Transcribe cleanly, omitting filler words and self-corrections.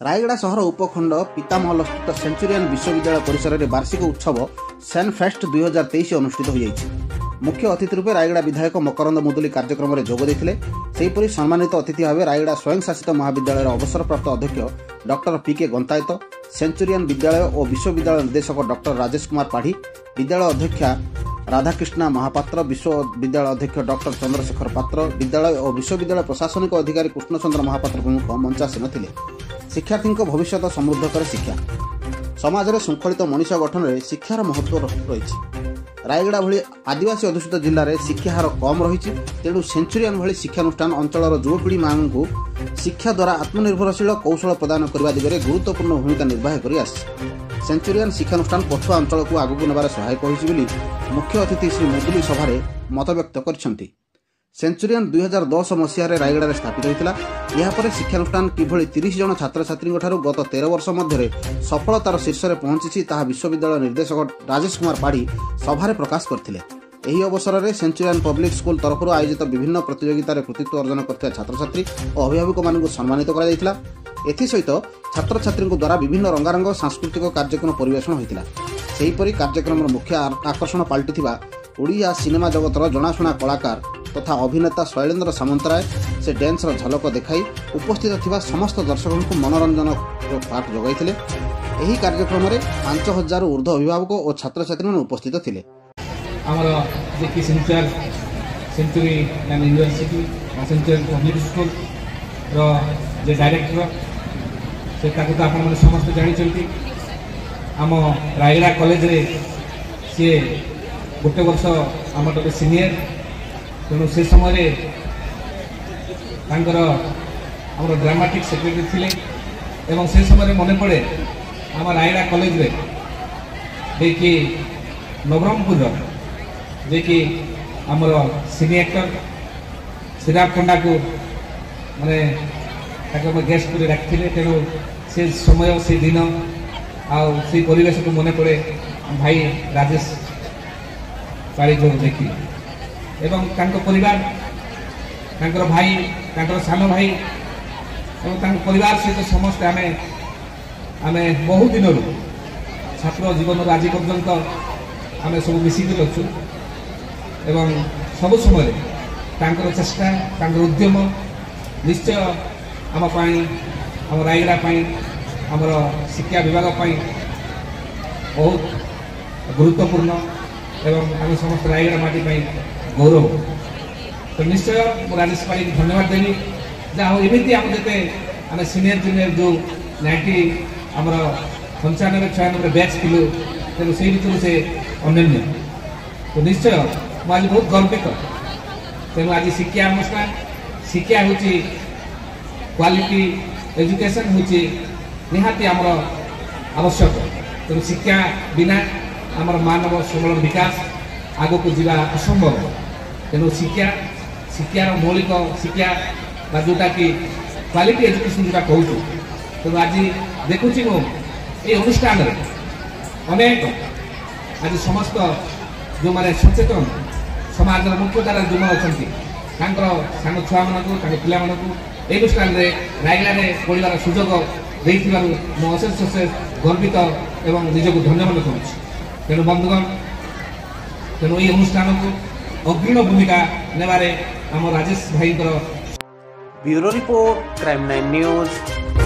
रायगड़ा सहर उपखंड पितामहल स्थित सेंचुरियन विश्वविद्यालय परिसर में वार्षिक उत्सव सेन फेस्ट 2023 अनुष्ठित हो मुख्य अतिथि रूपे रायगड़ा विधायक मकरंद मुदुली कार्यक्रम में जोग देते सम्मानित अतिथि भाव रायगड़ा स्वयंशासित महाविद्यालय अवसरप्राप्त अध्यक्ष डॉक्टर पीके गंतायत सेंचुरियन विद्यालय और विश्वविद्यालय निर्देशक डॉक्टर राजेश कुमार पाढ़ी विद्यालय अध्यक्षा राधाकृष्णा महापात्र विश्वविद्यालय अध्यक्ष डॉक्टर चंद्रशेखर पात्र विद्यालय और विश्वविद्यालय प्रशासनिक अधिकारी कृष्णचंद्र महापात्र प्रमुख मंचासीन थे। शिक्षार्थी भविष्य समृद्ध करे शिक्षा समाज में श्रृंखलित मनीष गठन में शिक्षार महत्व रही। रायगड़ा भली आदिवासी अधुषित जिले में शिक्षा हार कम रही तेणु सेंचुरियन भली शिक्षानुष्ठान अंचल युवपीढ़ी मान शिक्षा द्वारा आत्मनिर्भरशील कौशल प्रदान करने दिगरे गुरुत्वपूर्ण भूमिका निर्वाह कर सेंचुरियन शिक्षानुष्ठान पछुआ अंचल को आगक नेबार सहायक होइछि मुख्य अतिथि श्री मुदुली सभा मत व्यक्त कर। सेंचुरियन 2010 मसीह रायगड़ा में स्थापित होता यापर शिक्षानुष्ठान किभली 30 जन छात्र छात्री गत 13 वर्ष मध्य सफलतार शीर्ष में पहुंची विश्वविद्यालय निर्देशक राजेश कुमार पाढ़ी सभारे प्रकाश करथिले। एही अवसर में सेंचुरियन पब्लिक स्कूल तरफ आयोजित विभिन्न प्रतियोगितार कृतित्व अर्जन करथिबा छात्र छात्री और अभिभावक मानक सम्मानित करा जायतिला। एथिसहित छात्र छात्री द्वारा विभिन्न रंगारंग सांस्कृतिक कार्यक्रम परिवेषण होइतिला। सेहीपरि कार्यक्रम मुख्य आकर्षण पलटिथिबा ओडिया सिनेमा जगतर जनाशुना कलाकार तथा अभिनेता शैलेन्द्र सामंतराय से डांस झलक देखाई उपस्थित थिबा समस्त दर्शकों को मनोरंजन पाठ जोगाइथिले। एही कार्यक्रम में 5000 ऊर्ध्व अभिभावक और छात्र छात्री उपस्थित थिले। आमर जेकी century university century public school रो जे डायरेक्टर से ताको तो आपण समस्त जानी आम रायगड़ा कॉलेज रे सी गोटे वर्ष आम सीनियर तेणु से समय आमर ड्रामाटिक सेक्रेटरी थिले एवं से समय मन पड़े आम रायगड़ा कॉलेज रे देखिए नवरंगपुर जे कि आमर सिने एक्टर श्रीराम पंडा को माने गेस्ट कर रखी तेणु से समय से दिन आई परिवेश को मन पड़े भाई राजेश पाड़ी जो देखी एवं परिवार भाई सान भाई और परिवार सहित समस्त आम बहु दिन छात्र जीवन आज पर्यंत आम सब मिसिक अच्छु एवं सब समय चेष्टा उद्यम निश्चय आम रायगड़ा आमर शिक्षा विभाग बहुत गुरुत्वपूर्ण एवं आम समस्त रायगड़ा माटी गौरव तो निश्चय मु राजेश पाड़ी धन्यवाद देवी जहाँ एमती आम जिते आम सीनियर जूनियर जो 90 आमर 95-96 बैच थिलु तेणु से भर से अनन्य तो निश्चय मुझे बहुत गर्वित तेणु आज शिक्षा अनुष्ठान शिक्षा हूँ क्वालिटी एजुकेशन हूँ निहाती आमर आवश्यक तेणु शिक्षा बिना आमर मानव सबल विकास आग को जीवा असंभव तेणु शिक्षार मौलिक शिक्षा जोटा कि क्वालिटी एजुकेशन जोटा कहूँ तेणु आज देखुची ये अनुष्ठान अनेक आज समस्त जो माने सचेतन समाज मुख्य धारा जो अच्छा सान छुआ मानू पिला मानू अनुष्ठान रायगड़ा में पढ़ार सुजोग मुझे अशेष गर्वित एवं निजक धन्य मन करुँ तेणु बंधुगण तेणु ये अनुष्ठान को अग्रिम भूमिका नेबारे आम राजेश भाई ब्यूरो रिपोर्ट क्राइम 9 न्यूज।